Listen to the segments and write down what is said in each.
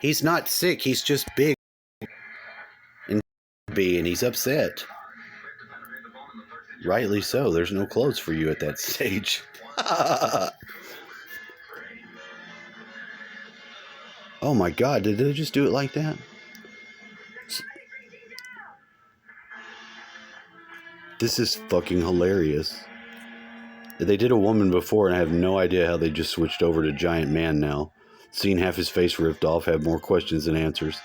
He's not sick. He's just big and he's upset. Rightly so. There's no clothes for you at that stage. Oh my God, did they just do it like that? This is fucking hilarious. They did a woman before, and I have no idea how they just switched over to giant man now. Seen half his face ripped off, have more questions than answers.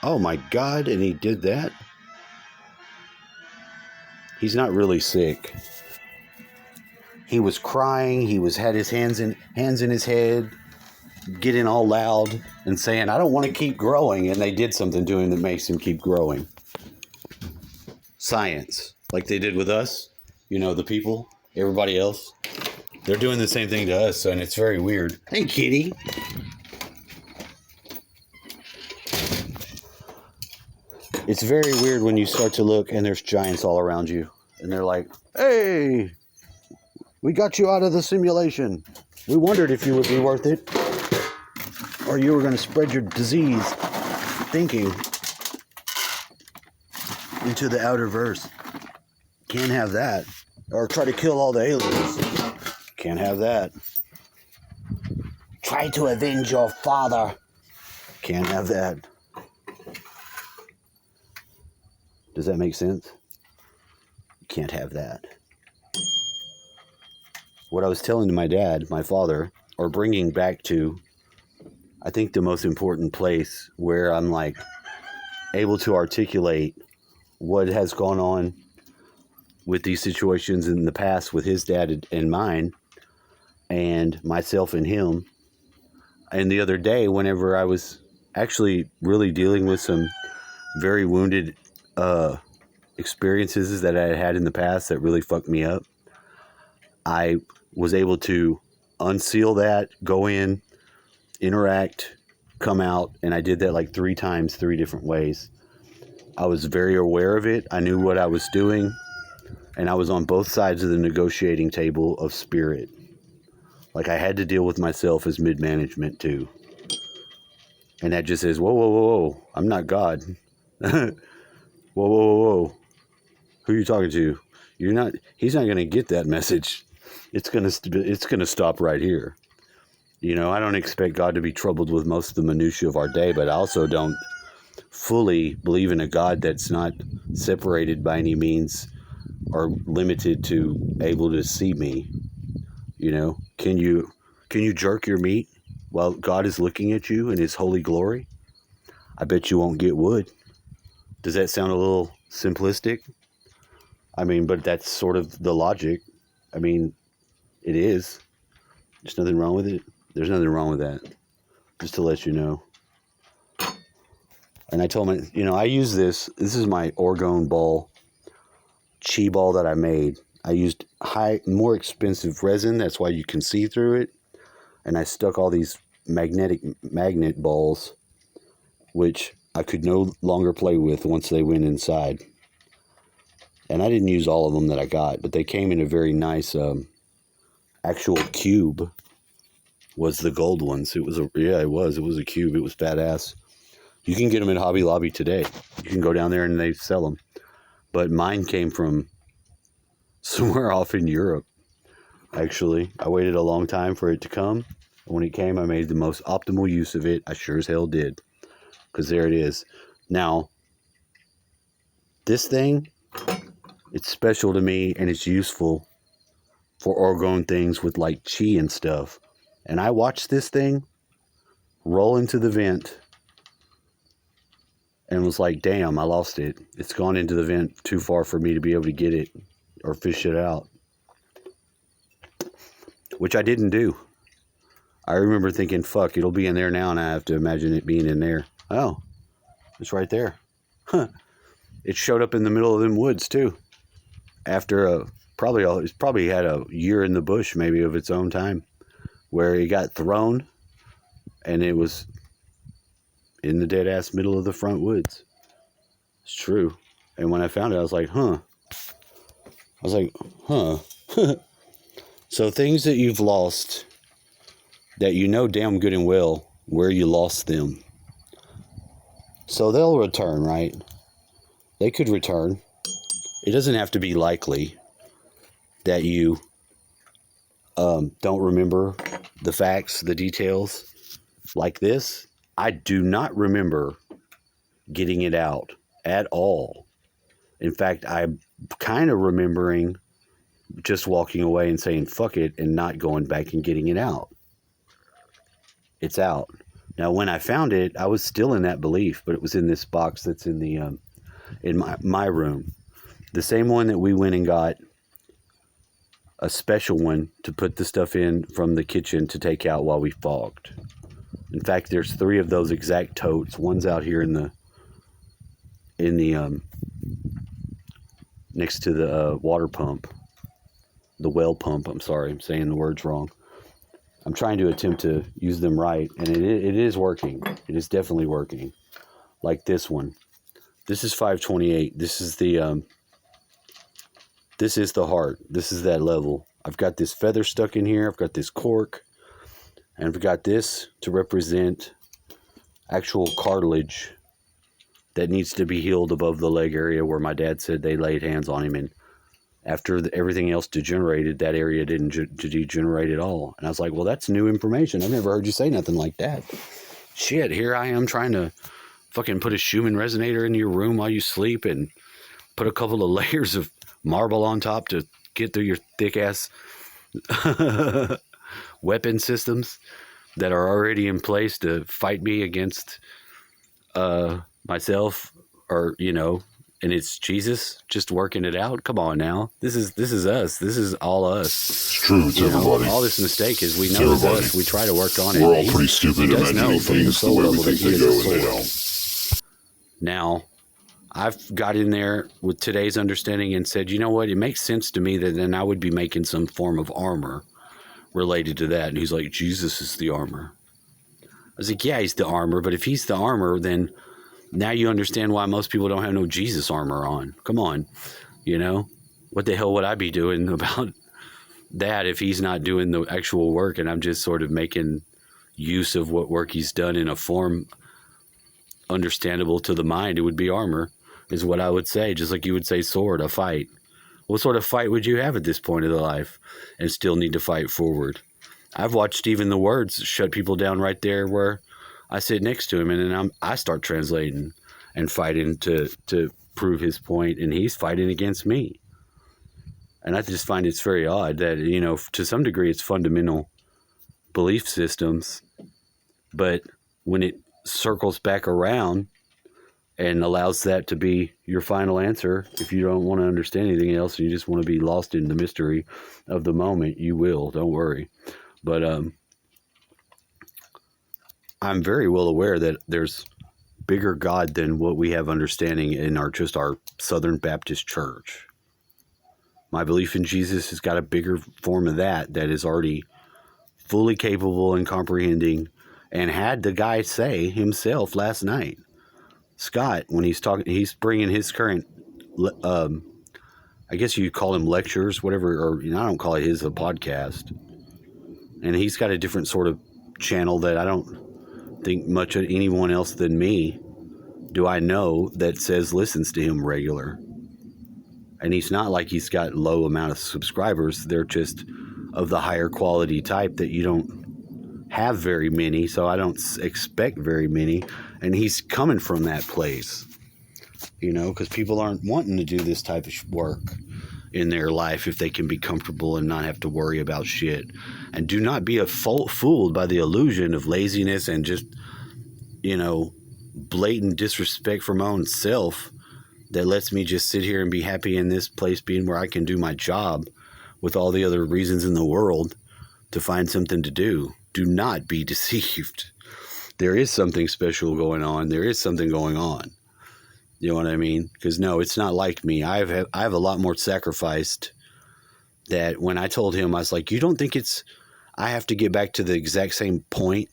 Oh my God, and he did that? He's not really sick. He was crying, he had his hands in his head, getting all loud and saying, I don't want to keep growing, and they did something to him that makes him keep growing. Science, like they did with us, you know, the people, everybody else. They're doing the same thing to us, and it's very weird. Hey, kitty. It's very weird when you start to look and there's giants all around you. And they're like, hey, we got you out of the simulation. We wondered if you would be worth it. Or you were going to spread your disease thinking into the outer verse. Can't have that. Or try to kill all the aliens. Can't have that. Try to avenge your father. Can't have that. Does that make sense? Can't have that. What I was telling to my dad, my father, or bringing back to, I think the most important place where I'm like able to articulate what has gone on with these situations in the past with his dad and mine, and myself and him. And the other day, whenever I was actually really dealing with some very wounded experiences that I had in the past that really fucked me up, I was able to unseal that, go in, interact, come out, and I did that like 3 times, 3 different ways. I was very aware of it. I knew what I was doing, and I was on both sides of the negotiating table of spirit. Like I had to deal with myself as mid-management too. And that just says, whoa, whoa, whoa, whoa, I'm not God. Whoa, whoa, whoa, whoa. Who are you talking to? He's not going to get that message. It's going to stop right here. You know, I don't expect God to be troubled with most of the minutiae of our day, but I also don't fully believe in a God that's not separated by any means or limited to able to see me. You know, can you jerk your meat while God is looking at you in his holy glory? I bet you won't get wood. Does that sound a little simplistic? I mean, but that's sort of the logic. I mean, it is. There's nothing wrong with it. There's nothing wrong with that. Just to let you know. And I told him, you know, I use this. This is my orgone ball, chi ball that I made. I used more expensive resin. That's why you can see through it. And I stuck all these magnet balls, which I could no longer play with once they went inside. And I didn't use all of them that I got, but they came in a very nice actual cube. Was the gold ones. It was a cube. It was badass. You can get them at Hobby Lobby today. You can go down there and they sell them. But mine came from somewhere off in Europe, actually. I waited a long time for it to come. When it came, I made the most optimal use of it. I sure as hell did. Because there it is. Now, this thing, it's special to me and it's useful for orgone things with like chi and stuff. And I watched this thing roll into the vent and was like, damn, I lost it. It's gone into the vent too far for me to be able to get it or fish it out. Which I didn't do. I remember thinking, fuck, it'll be in there now, and I have to imagine it being in there. Oh, it's right there. Huh. It showed up in the middle of them woods, too. After it's probably had a year in the bush, maybe, of its own time, where it got thrown, and it was in the dead-ass middle of the front woods. It's true. And when I found it, I was like, huh. So things that you've lost that you know damn good and well where you lost them. So they'll return, right? They could return. It doesn't have to be likely that you don't remember the facts, the details like this. I do not remember getting it out at all. In fact, I'm kind of remembering just walking away and saying, fuck it, and not going back and getting it out. It's out. Now, when I found it, I was still in that belief, but it was in this box that's in the in my room. The same one that we went and got a special one to put the stuff in from the kitchen to take out while we fogged. In fact, there's 3 of those exact totes. One's out here in the next to the water pump, the well pump. I'm sorry, I'm saying the words wrong. I'm trying to attempt to use them right, and it is working. It is definitely working. Like this one. This is 528. This is the heart. This is that level. I've got this feather stuck in here. I've got this cork, and I've got this to represent actual cartilage that needs to be healed above the leg area where my dad said they laid hands on him, and after everything else degenerated, that area didn't degenerate at all. And I was like, well, that's new information. I've never heard you say nothing like that. Shit, here I am trying to fucking put a Schumann resonator in your room while you sleep and put a couple of layers of marble on top to get through your thick-ass weapon systems that are already in place to fight me against myself, or, you know, and it's Jesus just working it out. Come on now. This is us. This is all us. It's true. It's everybody. All this mistake is we know it's us. We try to work on it. We're all pretty stupid imagining things the way we think they go, and they don't. Now, I've got in there with today's understanding and said, you know what? It makes sense to me that then I would be making some form of armor related to that. And he's like, Jesus is the armor. I was like, yeah, he's the armor. But if he's the armor, then now you understand why most people don't have no Jesus armor on. Come on. You know, what the hell would I be doing about that if he's not doing the actual work and I'm just sort of making use of what work he's done in a form understandable to the mind? It would be armor, is what I would say. Just like you would say sword, a fight. What sort of fight would you have at this point of the life and still need to fight forward? I've watched even the words shut people down right there where I sit next to him, and then I start translating and fighting to prove his point, and he's fighting against me. And I just find it's very odd that, you know, to some degree it's fundamental belief systems, but when it circles back around and allows that to be your final answer, if you don't want to understand anything else and you just want to be lost in the mystery of the moment, you will. Don't worry. But I'm very well aware that there's bigger God than what we have understanding in our Southern Baptist church. My belief in Jesus has got a bigger form of that is already fully capable and comprehending, and had the guy say himself last night, Scott, when he's talking, he's bringing his current, I guess you call him lectures, whatever, or I don't call it a podcast. And he's got a different sort of channel that I don't think much of anyone else than me do I know that says listens to him regular. And he's not like he's got low amount of subscribers. They're just of the higher quality type that you don't have very many, so I don't expect very many. And he's coming from that place, you know, because people aren't wanting to do this type of work in their life if they can be comfortable and not have to worry about shit. And do not be fooled by the illusion of laziness and just, you know, blatant disrespect for my own self that lets me just sit here and be happy in this place being where I can do my job with all the other reasons in the world to find something to do. Do not be deceived. There is something special going on. There is something going on. You know what I mean? Because no, it's not like me. I have a lot more sacrificed. That when I told him, I was like, you don't think I have to get back to the exact same point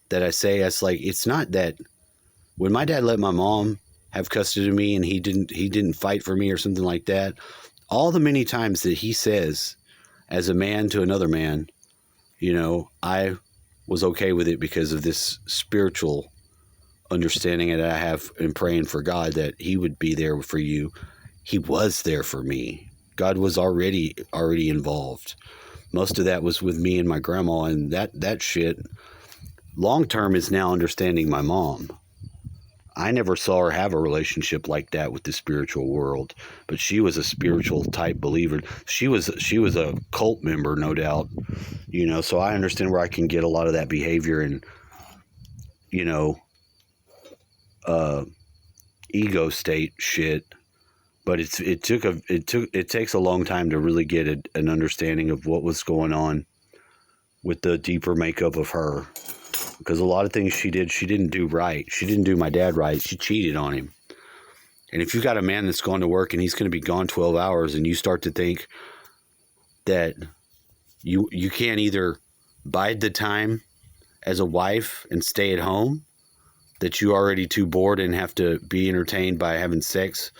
that I say. It's like, it's not that when my dad let my mom have custody of me and he didn't fight for me or something like that, all the many times that he says, as a man to another man, you know, I was okay with it because of this spiritual understanding that I have in praying for God that he would be there for you. He was there for me. God was already involved. Most of that was with me and my grandma, and that shit long term is now understanding my mom. I never saw her have a relationship like that with the spiritual world, but she was a spiritual type believer. She was a cult member, no doubt, you know, so I understand where I can get a lot of that behavior and, you know, ego state shit. But it takes a long time to really get an understanding of what was going on with the deeper makeup of her. Because a lot of things she didn't do right. She didn't do my dad right. She cheated on him. And if you've got a man that's going to work and he's going to be gone 12 hours and you start to think that you can't either bide the time as a wife and stay at home, that you're already too bored and have to be entertained by having sex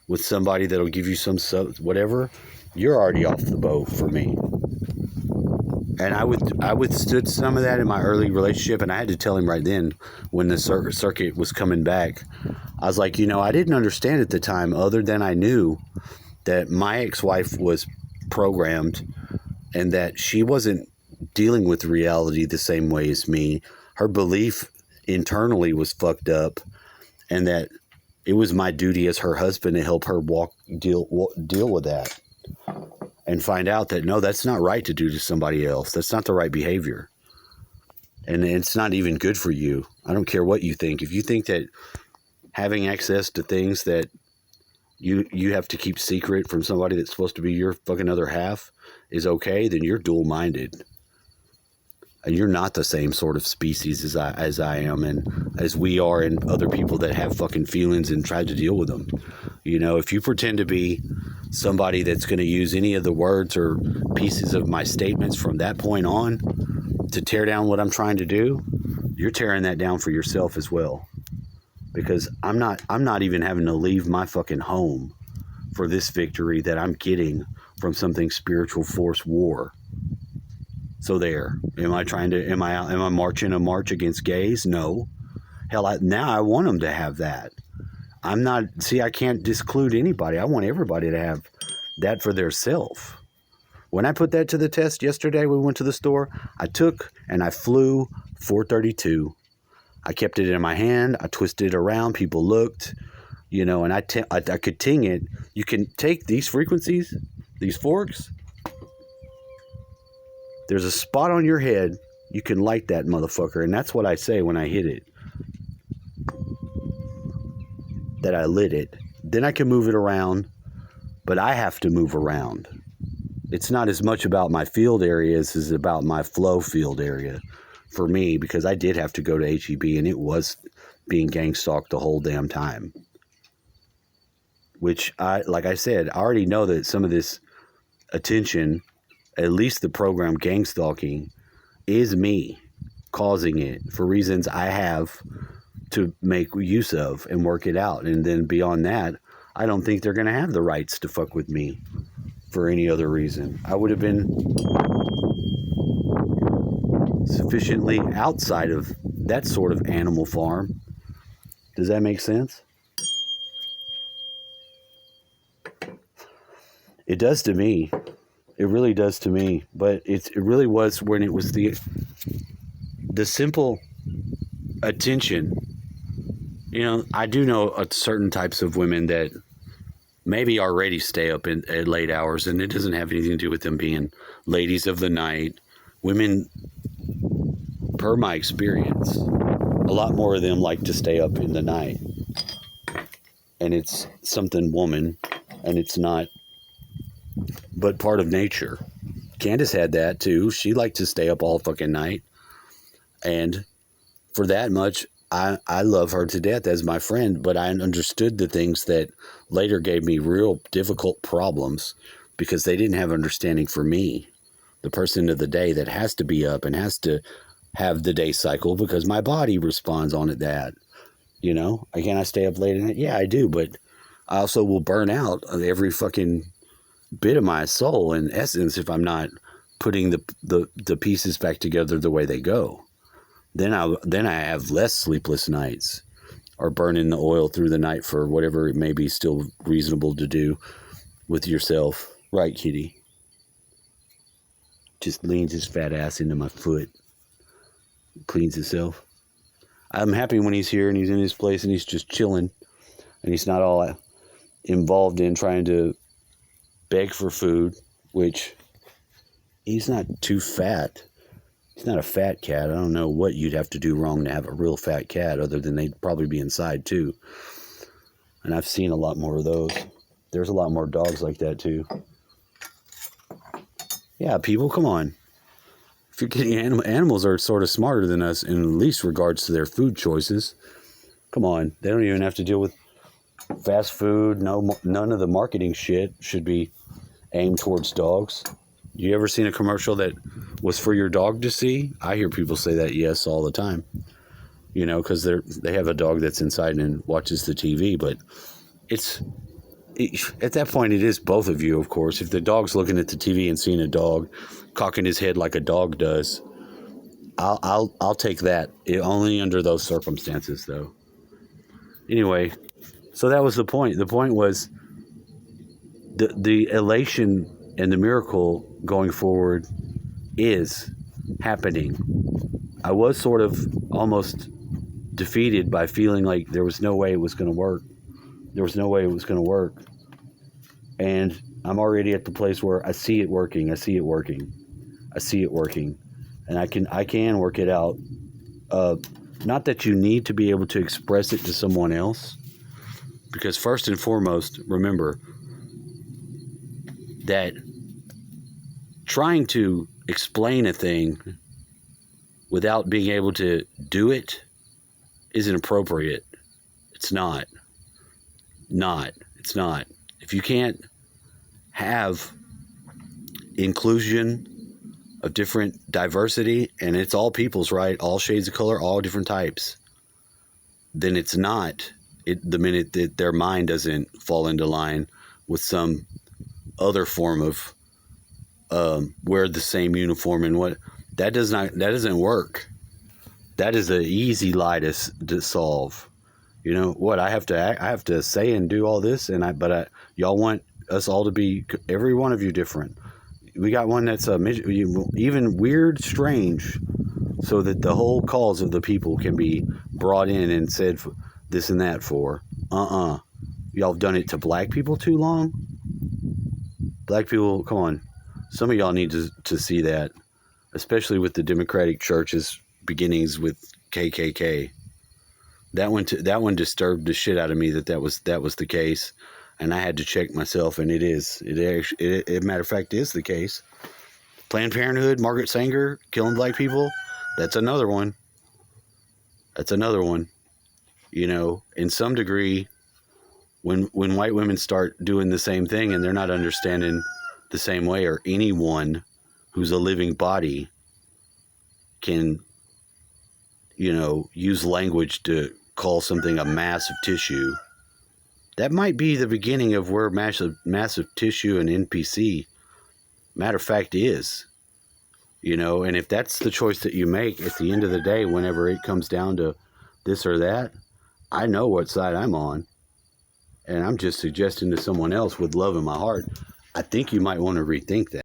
with somebody that'll give you some whatever, you're already off the boat for me. And I withstood some of that in my early relationship, and I had to tell him right then when the circuit was coming back. I was like, you know, I didn't understand at the time, other than I knew that my ex-wife was programmed and that she wasn't dealing with reality the same way as me. Her belief internally was fucked up, and that it was my duty as her husband to help her deal with that. And find out that, no, that's not right to do to somebody else. That's not the right behavior. And it's not even good for you. I don't care what you think. If you think that having access to things that you have to keep secret from somebody that's supposed to be your fucking other half is okay, then you're dual-minded. And you're not the same sort of species as I am and as we are, and other people that have fucking feelings and try to deal with them. You know, if you pretend to be somebody that's going to use any of the words or pieces of my statements from that point on to tear down what I'm trying to do, you're tearing that down for yourself as well. Because I'm not even having to leave my fucking home for this victory that I'm getting from something spiritual force war. So there, am I marching a march against gays? No. Hell, now I want them to have that. I can't disclude anybody. I want everybody to have that for their self. When I put that to the test yesterday, we went to the store, I took and I flew 432. I kept it in my hand. I twisted it around. People looked, you know, and I could ting it. You can take these frequencies, these forks. There's a spot on your head. You can light that motherfucker. And that's what I say when I hit it. That I lit it. Then I can move it around. But I have to move around. It's not as much about my field area as it's about my flow field area for me. Because I did have to go to HEB. And it was being gang stalked the whole damn time. Which, like I said, I already know that some of this attention, at least the program gang stalking, is me causing it for reasons I have to make use of and work it out. And then beyond that, I don't think they're going to have the rights to fuck with me for any other reason. I would have been sufficiently outside of that sort of animal farm. Does that make sense? It does to me. It really does to me, but it really was when it was the simple attention. You know, I do know certain types of women that maybe already stay up at late hours, and it doesn't have anything to do with them being ladies of the night. Women, per my experience, a lot more of them like to stay up in the night. And it's something woman, and it's not but part of nature. Candace had that too. She liked to stay up all fucking night. And for that much, I love her to death as my friend, but I understood the things that later gave me real difficult problems because they didn't have understanding for me, the person of the day that has to be up and has to have the day cycle because my body responds on it that, you know, can I stay up late at night? Yeah, I do, but I also will burn out every fucking bit of my soul and essence if I'm not putting the pieces back together the way they go. Then I have less sleepless nights, or burning the oil through the night for whatever it may be still reasonable to do with yourself. Right, kitty? Just leans his fat ass into my foot. Cleans himself. I'm happy when he's here and he's in his place and he's just chilling. And he's not all involved in trying to beg for food, which he's not too fat. He's not a fat cat. I don't know what you'd have to do wrong to have a real fat cat, other than they'd probably be inside too. And I've seen a lot more of those. There's a lot more dogs like that too. Yeah, people, come on. If you're getting animals are sort of smarter than us in at least regards to their food choices. Come on, they don't even have to deal with fast food. None of the marketing shit should be aimed towards dogs. You ever seen a commercial that was for your dog to see? I hear people say that, yes, all the time. You know, because they have a dog that's inside and watches the TV. But at that point, it is both of you, of course. If the dog's looking at the TV and seeing a dog cocking his head like a dog does, I'll take that. Only under those circumstances, though. Anyway, so that was the point. The point was the elation and the miracle going forward is happening. I was sort of almost defeated by feeling like there was no way it was going to work. There was no way it was going to work. And I'm already at the place where I see it working. I see it working. I see it working. And I can work it out. Not that you need to be able to express it to someone else. Because first and foremost, remember that trying to explain a thing without being able to do it isn't appropriate. It's not. It's not. If you can't have inclusion of different diversity, and it's all peoples, right? All shades of color, all different types, then it's not. The minute that their mind doesn't fall into line with some other form of wear the same uniform and what that doesn't work. That is an easy lie to solve. You know what? I have to say and do all this, but y'all want us all to be, every one of you, different. We got one that's even weird, strange, so that the whole cause of the people can be brought in and said this and that for. Y'all have done it to black people too long. Black people, come on. Some of y'all need to see that, especially with the Democratic Church's beginnings with KKK. That one disturbed the shit out of me that was the case, and I had to check myself, and it is. It matter of fact is the case. Planned Parenthood, Margaret Sanger killing black people. That's another one. You know, in some degree, when white women start doing the same thing and they're not understanding the same way, or anyone who's a living body can, you know, use language to call something a mass of tissue, that might be the beginning of where massive tissue and NPC, matter of fact, is. You know, and if that's the choice that you make at the end of the day, whenever it comes down to this or that, I know what side I'm on. And I'm just suggesting to someone else with love in my heart, I think you might want to rethink that.